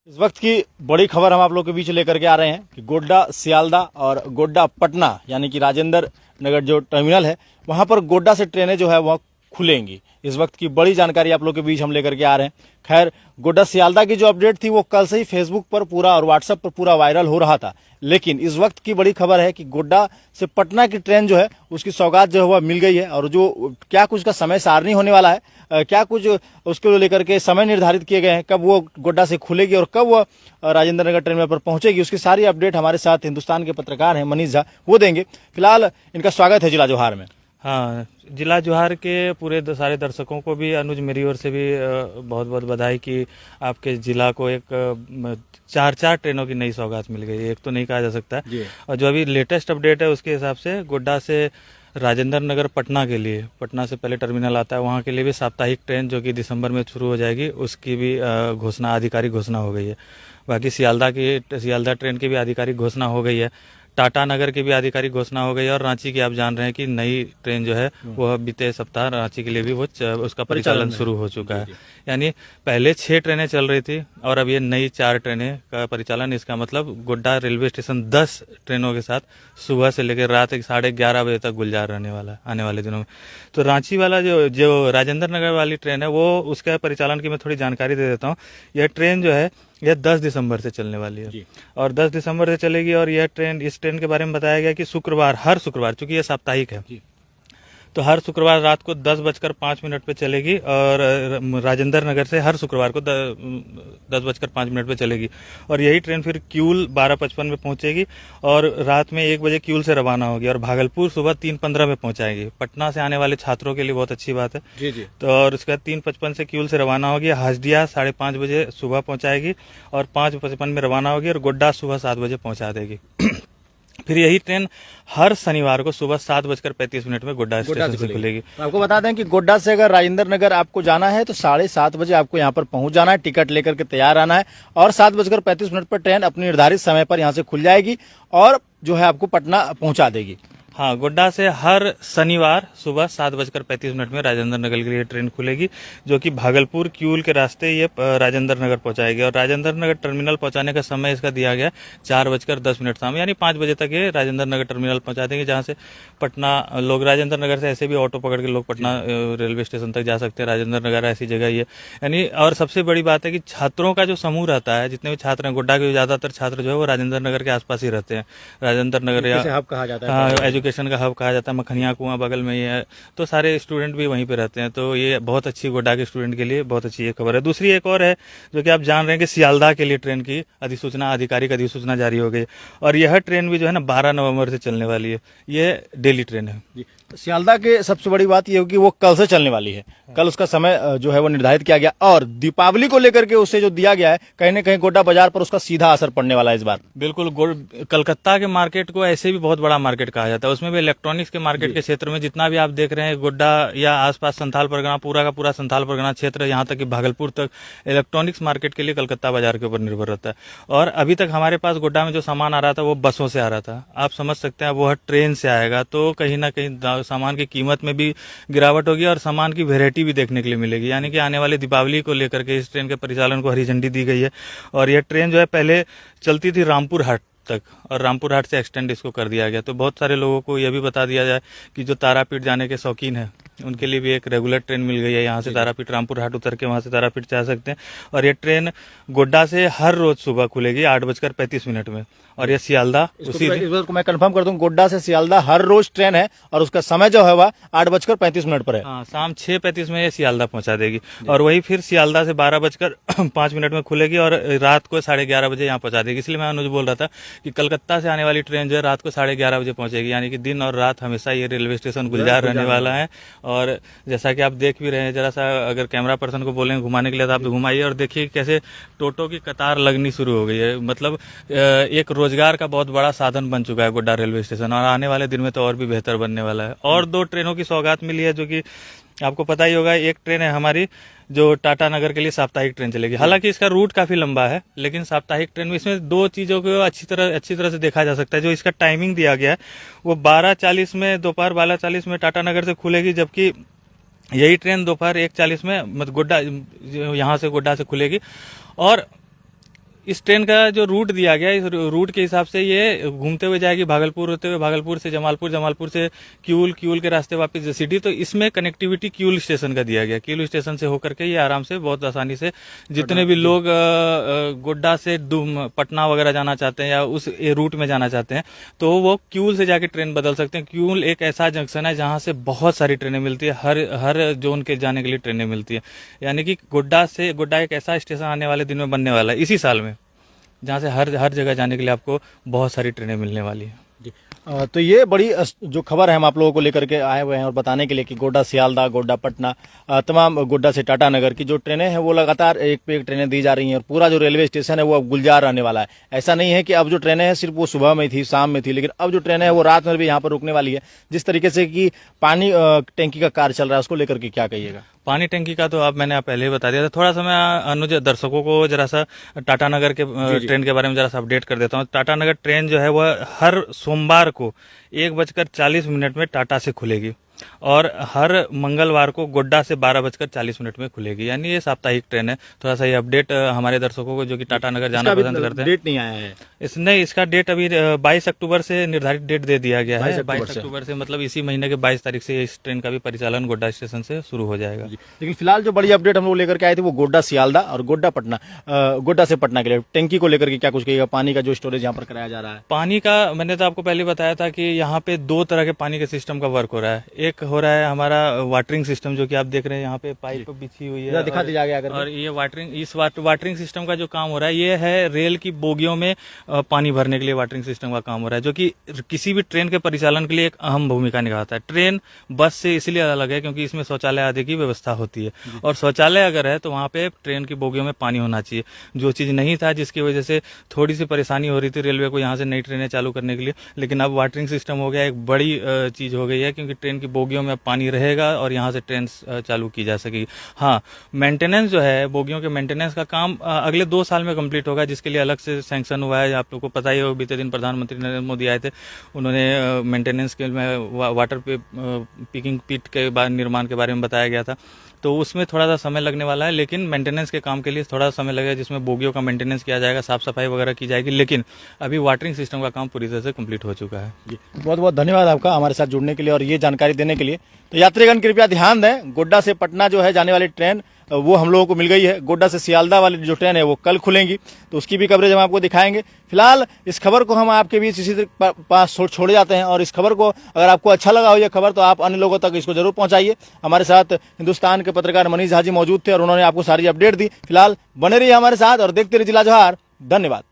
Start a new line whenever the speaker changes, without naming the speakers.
इस वक्त की बड़ी खबर हम आप लोग के बीच लेकर के आ रहे हैं कि गोड्डा सियालदा और गोड्डा पटना यानी कि राजेंद्र नगर जो टर्मिनल है वहां पर गोड्डा से ट्रेनें जो है वह खुलेंगी। इस वक्त की बड़ी जानकारी आप लोग के बीच हम लेकर के आ रहे हैं। खैर, गोड्डा सियालदा की जो अपडेट थी वो कल से ही फेसबुक पर पूरा और व्हाट्सएप पर पूरा वायरल हो रहा था, लेकिन इस वक्त की बड़ी खबर है कि गोड्डा से पटना की ट्रेन जो है उसकी सौगात जो है वह मिल गई है। और जो क्या कुछ का समय सारणी होने वाला है, क्या कुछ उसको लेकर के समय निर्धारित किए गए हैं, कब वो गोड्डा से खुलेगी और कब वो राजेंद्र नगर टर्मिनल पर पहुंचेगी, उसकी सारी अपडेट हमारे साथ हिंदुस्तान के पत्रकार हैं मनीष झा, वो देंगे। फिलहाल इनका स्वागत है जिला जोहार में।
हाँ, जिला जोहार के पूरे सारे दर्शकों को भी अनुज मेरी ओर से भी बहुत बहुत बधाई कि आपके जिला को एक चार ट्रेनों की नई सौगात मिल गई। एक तो नहीं कहा जा सकता है। और जो अभी लेटेस्ट अपडेट है उसके हिसाब से गोड्डा से राजेंद्र नगर पटना के लिए, पटना से पहले टर्मिनल आता है, वहाँ के लिए भी साप्ताहिक ट्रेन जो कि दिसंबर में शुरू हो जाएगी उसकी भी घोषणा, आधिकारिक घोषणा हो गई है। बाकी सियालदा ट्रेन की भी आधिकारिक घोषणा हो गई है। टाटा नगर की भी आधिकारिक घोषणा हो गई है। और रांची की आप जान रहे हैं कि नई ट्रेन जो है वह बीते सप्ताह रांची के लिए भी वो उसका परिचालन शुरू हो चुका है। यानी पहले 6 ट्रेनें चल रही थी और अब ये नई 4 ट्रेनें का परिचालन। इसका मतलब गोड्डा रेलवे स्टेशन 10 ट्रेनों के साथ सुबह से लेकर रात 11:30 बजे तक गुलजार रहने वाला है आने वाले दिनों में। तो रांची वाला जो राजेंद्र नगर वाली ट्रेन है वो उसका परिचालन की मैं थोड़ी जानकारी दे देता हूँ। यह ट्रेन जो है यह 10 दिसंबर से चलने वाली है और 10 दिसंबर से चलेगी। और यह ट्रेन, इस ट्रेन के बारे में बताया गया कि हर शुक्रवार, चूंकि यह साप्ताहिक है, तो हर शुक्रवार रात को 10:05 पे चलेगी। और राजेंद्र नगर से हर शुक्रवार को 10:05 पे चलेगी। और यही ट्रेन फिर क्यूल 12:55 में पहुंचेगी और रात में 1 बजे क्यूल से रवाना होगी और भागलपुर सुबह 3:15 में पहुंचाएगी। पटना से आने वाले छात्रों के लिए बहुत अच्छी बात है।
जी।
तो और उसके बाद 3:55 से क्यूल से रवाना होगी। हजदिया 5:30 बजे सुबह पहुंचाएगी और 5:55 में रवाना होगी और गोड्डा सुबह 7 बजे पहुंचा देगी। फिर यही ट्रेन हर शनिवार को सुबह 7:35 में गोड्डा स्टेशन से खुलेगी।
आपको बता दें कि गोड्डा से अगर राजेंद्र नगर आपको जाना है तो 7:30 बजे आपको यहाँ पर पहुंच जाना है, टिकट लेकर के तैयार आना है और 7:35 पर ट्रेन अपनी निर्धारित समय पर यहाँ से खुल जाएगी और जो है आपको पटना पहुंचा देगी।
हाँ, गोड्डा से हर शनिवार सुबह 7:35 में राजेंद्र नगर के लिए ट्रेन खुलेगी, जो कि भागलपुर क्यूल के रास्ते ये राजेंद्र नगर पहुंचाएगी। और राजेंद्र नगर टर्मिनल पहुंचाने का समय इसका दिया गया 4:10 शाम, यानी 5 बजे तक ये राजेंद्र नगर टर्मिनल पहुंचा देंगे, जहां से पटना लोग, राजेंद्र नगर से ऐसे भी ऑटो पकड़ के लोग पटना रेलवे स्टेशन तक जा सकते हैं। राजेंद्र नगर ऐसी जगह ही है यानी। और सबसे बड़ी बात है कि छात्रों का जो समूह रहता है, जितने भी छात्र हैं गोड्डा के ज्यादातर छात्र जो है वो राजेंद्र नगर के आसपास ही रहते हैं। राजेंद्र नगर या
कहा जाता है,
एजुकेशन का हब कहा जाता है, मखनिया कुआं बगल में ही है, तो सारे स्टूडेंट भी वहीं पे रहते हैं। तो ये बहुत अच्छी, गोड्डा के स्टूडेंट के लिए बहुत अच्छी ये खबर है। दूसरी एक और है जो कि आप जान रहे हैं कि सियालदा के लिए ट्रेन की आधिकारिक अधिसूचना जारी हो गई और यह ट्रेन भी जो है ना 12 नवंबर से चलने वाली है। ये डेली ट्रेन है।
सियालदा के सबसे बड़ी बात यह होगी वो कल से चलने वाली है। कल उसका समय जो है वो निर्धारित किया गया और दीपावली को लेकर के उसे जो दिया गया है, कहीं न कहीं गोड्डा बाजार पर उसका सीधा असर पड़ने वाला है इस बार।
बिल्कुल, कलकत्ता के मार्केट को ऐसे भी बहुत बड़ा मार्केट कहा जाता है। उसमें भी इलेक्ट्रॉनिक्स के मार्केट के क्षेत्र में जितना भी आप देख रहे हैं, गोड्डा या आसपास संथाल परगना, पूरा का पूरा संथाल परगना क्षेत्र, यहाँ तक कि भागलपुर तक इलेक्ट्रॉनिक्स मार्केट के लिए कलकत्ता बाजार के ऊपर निर्भर रहता है। और अभी तक हमारे पास गोड्डा में जो सामान आ रहा था वो बसों से आ रहा था। आप समझ सकते हैं वो ट्रेन से आएगा तो कहीं ना कहीं सामान की कीमत में भी गिरावट होगी और सामान की वेरायटी भी देखने के लिए मिलेगी। यानी कि आने वाले दीपावली को लेकर के इस ट्रेन के परिचालन को हरी झंडी दी गई है। और यह ट्रेन जो है पहले चलती थी रामपुर हाट तक और रामपुर हाट से एक्सटेंड इसको कर दिया गया। तो बहुत सारे लोगों को यह भी बता दिया जाए कि जो तारापीठ जाने के शौकीन है उनके लिए भी एक रेगुलर ट्रेन मिल गई है। यहाँ से तारापीठ, रामपुर हाट उतर के वहां से तारापीठ जा सकते हैं। और ये ट्रेन गोड्डा से हर रोज सुबह खुलेगी 8:35 में। और ये सियालदा
उसी इस बात को मैं कंफर्म कर दूं, गोड्डा से सियालदा हर रोज ट्रेन है और उसका समय जो है वह 8:35 पर है।
हाँ, शाम 6:35 में ये सियालदा पहुंचा देगी और वही फिर सियालदा से 12:05 में खुलेगी और रात को 11:30 बजे यहाँ पहुंचा देगी। इसलिए मैं अनुज बोल रहा था कि कलकत्ता से आने वाली ट्रेन जो है रात को 11:30 बजे पहुंचेगी। यानी कि दिन और रात हमेशा ये रेलवे स्टेशन गुलजार रहने वाला है। और जैसा कि आप देख भी रहे हैं, जरा सा अगर कैमरा पर्सन को बोलें घुमाने के लिए तो आप घुमाइए और देखिए कैसे टोटो की कतार लगनी शुरू हो गई है। मतलब एक रोजगार का बहुत बड़ा साधन बन चुका है गोड्डा रेलवे स्टेशन और आने वाले दिन में तो और भी बेहतर बनने वाला है। और 2 ट्रेनों की सौगात मिली है जो कि आपको पता ही होगा। एक ट्रेन है हमारी जो टाटा नगर के लिए साप्ताहिक ट्रेन चलेगी। हालांकि इसका रूट काफी लंबा है, लेकिन साप्ताहिक ट्रेन में इसमें 2 चीजों को अच्छी तरह से देखा जा सकता है। जो इसका टाइमिंग दिया गया है वो 12:40 में, दोपहर 12:40 में टाटा नगर से खुलेगी, जबकि यही ट्रेन दोपहर 1:40 में गोड्डा, यहाँ से गोड्डा से खुलेगी। और इस ट्रेन का जो रूट दिया गया, इस रूट के हिसाब से ये घूमते हुए जाएगी भागलपुर होते हुए, भागलपुर से जमालपुर, जमालपुर से क्यूल, क्यूल के रास्ते वापस जसीडीह। तो इसमें कनेक्टिविटी क्यूल स्टेशन का दिया गया। क्यूल स्टेशन से होकर के ये आराम से बहुत आसानी से जितने भी लोग गोड्डा से पटना वगैरह जाना चाहते हैं या उस रूट में जाना चाहते हैं तो वो क्यूल से जाके ट्रेन बदल सकते हैं। क्यूल एक ऐसा जंक्शन है जहां से बहुत सारी ट्रेनें मिलती है, हर जोन के जाने के लिए ट्रेनें मिलती है। यानी कि गोड्डा एक ऐसा स्टेशन आने वाले दिन में बनने वाला है इसी साल में, जहां से हर जगह जाने के लिए आपको बहुत सारी ट्रेनें मिलने वाली है।
तो ये बड़ी जो खबर है हम आप लोगों को लेकर के आए हुए हैं और बताने के लिए कि गोड्डा सियालदा, गोड्डा पटना, तमाम गोड्डा से टाटानगर की जो ट्रेनें हैं वो लगातार एक पे एक ट्रेनें दी जा रही हैं और पूरा जो रेलवे स्टेशन है वो अब गुलजार रहने वाला है। ऐसा नहीं है कि अब जो ट्रेनें हैं सिर्फ वो सुबह में थी, शाम में थी, लेकिन अब जो ट्रेनें हैं वो रात में भी यहाँ पर रुकने वाली है। जिस तरीके से कि पानी टैंकी का कार्य चल रहा है उसको लेकर के क्या कहिएगा?
पानी टंकी का तो अब मैंने पहले ही बता दिया था। थोड़ा सा मैं अनुज दर्शकों को जरा सा टाटानगर के ट्रेन के बारे में जरा सा अपडेट कर देता हूँ। टाटानगर ट्रेन जो है वह हर सोमवार को 1:40 में टाटा से खुलेगी और हर मंगलवार को गोड्डा से 12:40 में खुलेगी। यानी ये साप्ताहिक ट्रेन है। थोड़ा सा ये अपडेट हमारे दर्शकों को जो कि टाटानगर जाना पसंद करते हैं।
डेट नहीं आया है
इसका डेट अभी 22 अक्टूबर से निर्धारित डेट दे दिया गया है। 22 अक्टूबर से मतलब इसी महीने के 22 तारीख से इस ट्रेन का भी परिचालन गोड्डा स्टेशन से शुरू हो जाएगा।
लेकिन फिलहाल जो बड़ी अपडेट हम लोग लेकर के आए थे वो गोड्डा सियालदा और गोड्डा पटना, गोड्डा से पटना के लिए टैंकी को लेकर के क्या कुछ कहिएगा? पानी का जो स्टोरेज यहाँ पर कराया जा रहा है,
पानी का मैंने तो आपको पहले बताया था कि यहाँ पे 2 तरह के पानी के सिस्टम का वर्क हो रहा है। एक हो रहा है हमारा वाटरिंग सिस्टम, जो कि आप देख रहे हैं यहाँ पे पाइप बिछी हुई है,
दिखा दीजिए आगे।
और ये वाटरिंग सिस्टम का जो काम हो रहा है ये है रेल की बोगियों में पानी भरने के लिए वाटरिंग सिस्टम का काम हो रहा है, जो कि किसी भी ट्रेन के परिचालन के लिए एक अहम भूमिका निभाता है। ट्रेन बस से इसलिए अलग है क्योंकि इसमें शौचालय आदि की व्यवस्था होती है और शौचालय अगर है तो वहाँ पे ट्रेन की बोगियों में पानी होना चाहिए, जो चीज नहीं था, जिसकी वजह से थोड़ी सी परेशानी हो रही थी रेलवे को यहाँ से नई ट्रेनें चालू करने के लिए। लेकिन अब वाटरिंग सिस्टम हो गया, एक बड़ी चीज हो गई है क्योंकि ट्रेन की बोगियों में पानी रहेगा और यहाँ से ट्रेन चालू की जा सकेगी। हाँ, मेंटेनेंस जो है बोगियों के मेंटेनेंस का काम अगले 2 साल में कंप्लीट होगा, जिसके लिए अलग से सैंक्शन हुआ है। आप लोग को पता ही हो, बीते दिन प्रधानमंत्री नरेंद्र मोदी आए थे, उन्होंने मेंटेनेंस के वाटर पिकिंग पिट के निर्माण के बारे में बताया गया था। तो उसमें थोड़ा सा समय लगने वाला है, लेकिन मेंटेनेंस के काम के लिए थोड़ा समय लगेगा, जिसमें बोगियों का मेंटेनेंस किया जाएगा, साफ सफाई वगैरह की जाएगी। लेकिन अभी वाटरिंग सिस्टम का काम पूरी तरह से कंप्लीट हो चुका है।
जी, बहुत बहुत धन्यवाद आपका हमारे साथ जुड़ने के लिए और ये जानकारी देने के लिए। तो यात्रीगण कृपया ध्यान दें, गोड्डा से पटना जो है जाने वाली ट्रेन वो हम लोगों को मिल गई है। गोड्डा से सियालदा वाली जो ट्रेन है वो कल खुलेंगी, तो उसकी भी कवरेज हम आपको दिखाएंगे। फिलहाल इस खबर को हम आपके बीच इसी पास छोड़े जाते हैं और इस खबर को अगर आपको अच्छा लगा हो यह खबर तो आप अन्य लोगों तक इसको जरूर पहुंचाइए। हमारे साथ हिंदुस्तान के पत्रकार मनीष झा जी मौजूद थे और उन्होंने आपको सारी अपडेट दी। फिलहाल बने रहिए हमारे साथ और देखते रहिए जिला जोहार। धन्यवाद।